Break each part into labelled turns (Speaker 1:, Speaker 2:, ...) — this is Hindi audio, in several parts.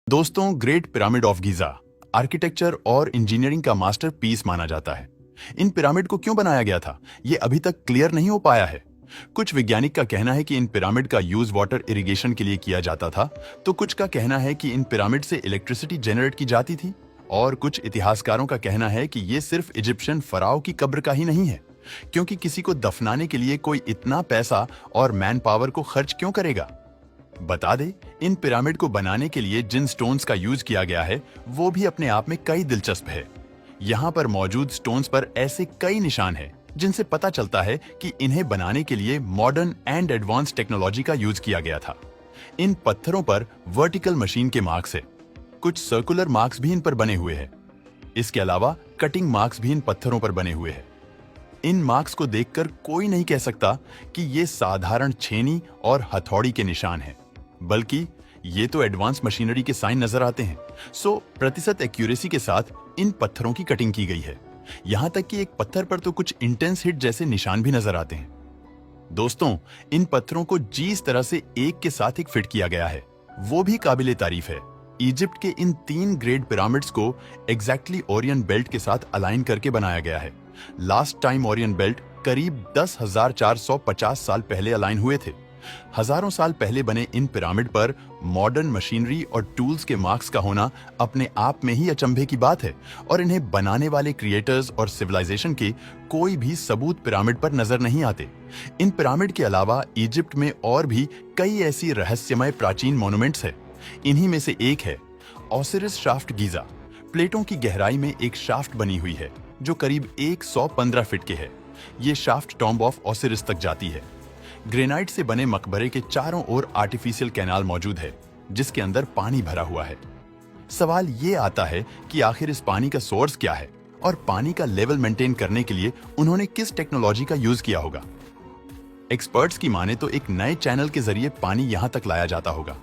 Speaker 1: दोस्तों, great pyramid of Giza architecture और इंजीनियरिंग का मास्टरपीस माना जाता है। इन पिरामिड को क्यों बनाया गया था, ये अभी तक क्लियर नहीं हो पाया है। कुछ वैज्ञानिक का कहना है कि इन पिरामिड का यूज वाटर इरिगेशन के लिए किया जाता था, तो कुछ का कहना है कि इन पिरामिड से इलेक्ट्रिसिटी जनरेट की जाती थी, और कुछ इतिहासकारों का कहना है कि ये सिर्फ इजिप्शियन फराओ की कब्र का ही नहीं है, क्योंकि किसी को दफनाने के लिए कोई इतना पैसा और मैन पावर को खर्च क्यों करेगा। बता दे, इन पिरामिड को बनाने के लिए जिन स्टोन्स का यूज किया गया है वो भी अपने आप में कई दिलचस्प है। यहाँ पर मौजूद स्टोन्स पर ऐसे कई निशान हैं जिनसे पता चलता है कि इन्हें बनाने के लिए मॉडर्न एंड एडवांस टेक्नोलॉजी का यूज किया गया था। इन पत्थरों पर वर्टिकल मशीन के मार्क्स है, कुछ सर्कुलर मार्क्स भी इन पर बने हुए हैं। इसके अलावा कटिंग मार्क्स भी इन पत्थरों पर बने हुए हैं। इन मार्क्स को देखकर कोई नहीं कह सकता कि ये साधारण छेनी और हथौड़ी के निशान हैं, बल्कि ये तो एडवांस मशीनरी के साइन नजर आते हैं। प्रतिशत एक्यूरेसी के साथ इन पत्थरों की कटिंग की गई है। यहां तक कि एक पत्थर पर तो कुछ इंटेंस हिट जैसे निशान भी नजर आते हैं। दोस्तों, इन पत्थरों को जिस तरह से एक के साथ एक फिट किया गया है वो भी काबिले तारीफ है। इजिप्ट के इन 3 ग्रेट पिरामिड्स को एग्जैक्टली ओरियन बेल्ट के साथ अलाइन करके बनाया गया है। लास्ट टाइम ओरियन बेल्ट करीब 10,450 साल पहले अलाइन हुए थे। हजारों साल पहले बने इन पिरामिड पर मॉडर्न मशीनरी और टूल्स के मार्क्स का होना अपने आप में ही अचंभे की बात है, और इन्हें बनाने वाले क्रिएटर्स और सिविलाइजेशन के कोई भी सबूत पिरामिड पर नजर नहीं आते। इन पिरामिड के अलावा इजिप्ट में और भी कई ऐसी रहस्यमय प्राचीन मॉन्यूमेंट्स है। इन्हीं में से एक है ओसिरिस शाफ्ट गीजा। प्लेटों की गहराई में एक शाफ्ट बनी हुई है जो करीब 115 फीट के है। ये शाफ्ट टॉम्ब ऑफ ओसिरिस तक जाती है। ग्रेनाइट से बने मकबरे के चारों ओर आर्टिफिशियल कैनाल मौजूद है जिसके अंदर पानी भरा हुआ है। सवाल ये आता है कि आखिर इस पानी का सोर्स क्या है और पानी का लेवल मेंटेन करने के लिए उन्होंने किस टेक्नोलॉजी का यूज किया होगा। एक्सपर्ट्स की माने तो एक नए चैनल के जरिए पानी यहां तक लाया जाता होगा।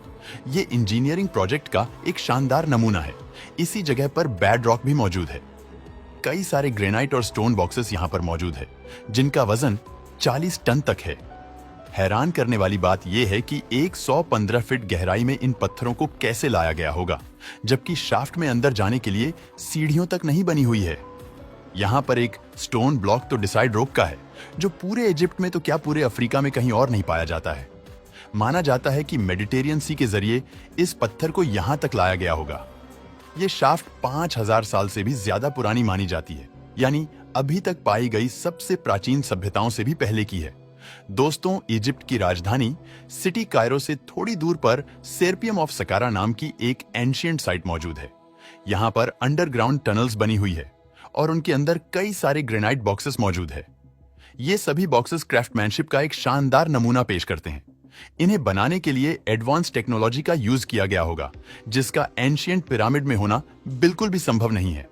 Speaker 1: ये इंजीनियरिंग प्रोजेक्ट का एक शानदार नमूना है। इसी जगह पर बेड रॉक भी मौजूद है। कई सारे ग्रेनाइट और स्टोन बॉक्सेस यहां पर मौजूद है जिनका वजन 40 टन तक है। हैरान करने वाली बात यह है कि 115 फीट गहराई में इन पत्थरों को कैसे लाया गया होगा, जबकि शाफ्ट में अंदर जाने के लिए सीढ़ियों तक नहीं बनी हुई है। यहां पर एक स्टोन ब्लॉक तो डिसाइड रोक का है जो पूरे इजिप्ट में तो क्या पूरे अफ्रीका में कहीं और नहीं पाया जाता है। माना जाता है कि मेडिटेरियन सी के जरिए इस पत्थर को यहां तक लाया गया होगा। ये शाफ्ट 5000 साल से भी ज्यादा पुरानी मानी जाती है, यानी अभी तक पाई गई सबसे प्राचीन सभ्यताओं से भी पहले की है। दोस्तों, इजिप्ट की राजधानी सिटी कायरो से थोड़ी दूर पर सेरपियम ऑफ सकारा नाम की एक एंशिएंट साइट मौजूद है। यहां पर अंडरग्राउंड टनल्स बनी हुई है और उनके अंदर कई सारे ग्रेनाइट बॉक्सेस मौजूद है। ये सभी बॉक्सेस क्राफ्टमैनशिप का एक शानदार नमूना पेश करते हैं। इन्हें बनाने के लिए एडवांस टेक्नोलॉजी का यूज किया गया होगा जिसका एंशिएंट पिरामिड में होना बिल्कुल भी संभव नहीं है।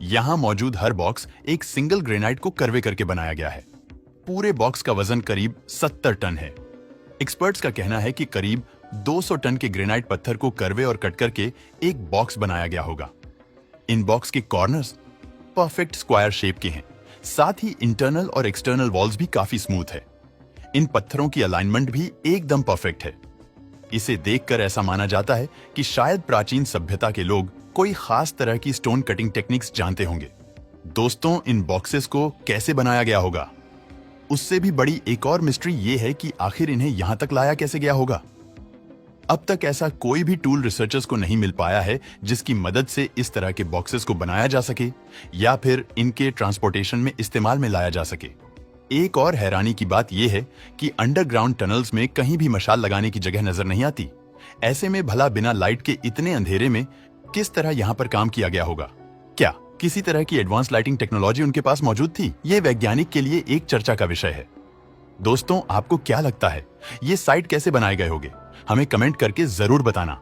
Speaker 1: यहां मौजूद हर बॉक्स एक सिंगल ग्रेनाइट को कर्वे करके बनाया गया है। पूरे बॉक्स का वजन करीब 70 टन है। एक्सपर्ट्स का कहना है कि करीब 200 टन के ग्रेनाइट पत्थर को कर्वे और कट करके एक बॉक्स बनाया गया होगा। इन बॉक्स के कॉर्नर्स परफेक्ट स्क्वायर शेप के हैं, साथ ही इंटरनल और एक्सटर्नल वॉल्स भी काफी स्मूथ है। इन पत्थरों की अलाइनमेंट भी एकदम परफेक्ट है। इसे देखकर ऐसा माना जाता है कि शायद प्राचीन सभ्यता के लोग कोई खास तरह की स्टोन कटिंग टेक्निक्स जानते होंगे। दोस्तों, इन बॉक्सेस को कैसे बनाया गया होगा, उससे भी बड़ी एक और मिस्ट्री ये है कि आखिर इन्हें यहां तक लाया कैसे गया होगा। अब तक ऐसा कोई भी टूल रिसर्चर्स को नहीं मिल पाया है जिसकी मदद से इस तरह के बॉक्सेस को बनाया जा सके या फिर इनके ट्रांसपोर्टेशन में इस्तेमाल में लाया जा सके। एक और हैरानी की बात यह है कि अंडरग्राउंड टनल्स में कहीं भी मशाल लगाने की जगह नजर नहीं आती। ऐसे में भला बिना लाइट के इतने अंधेरे में किस तरह यहां पर काम किया गया होगा? क्या किसी तरह की एडवांस लाइटिंग टेक्नोलॉजी उनके पास मौजूद थी? ये वैज्ञानिक के लिए एक चर्चा का विषय है। दोस्तों, आपको क्या लगता है ये साइट कैसे बनाए गए होंगे? हमें कमेंट करके जरूर बताना।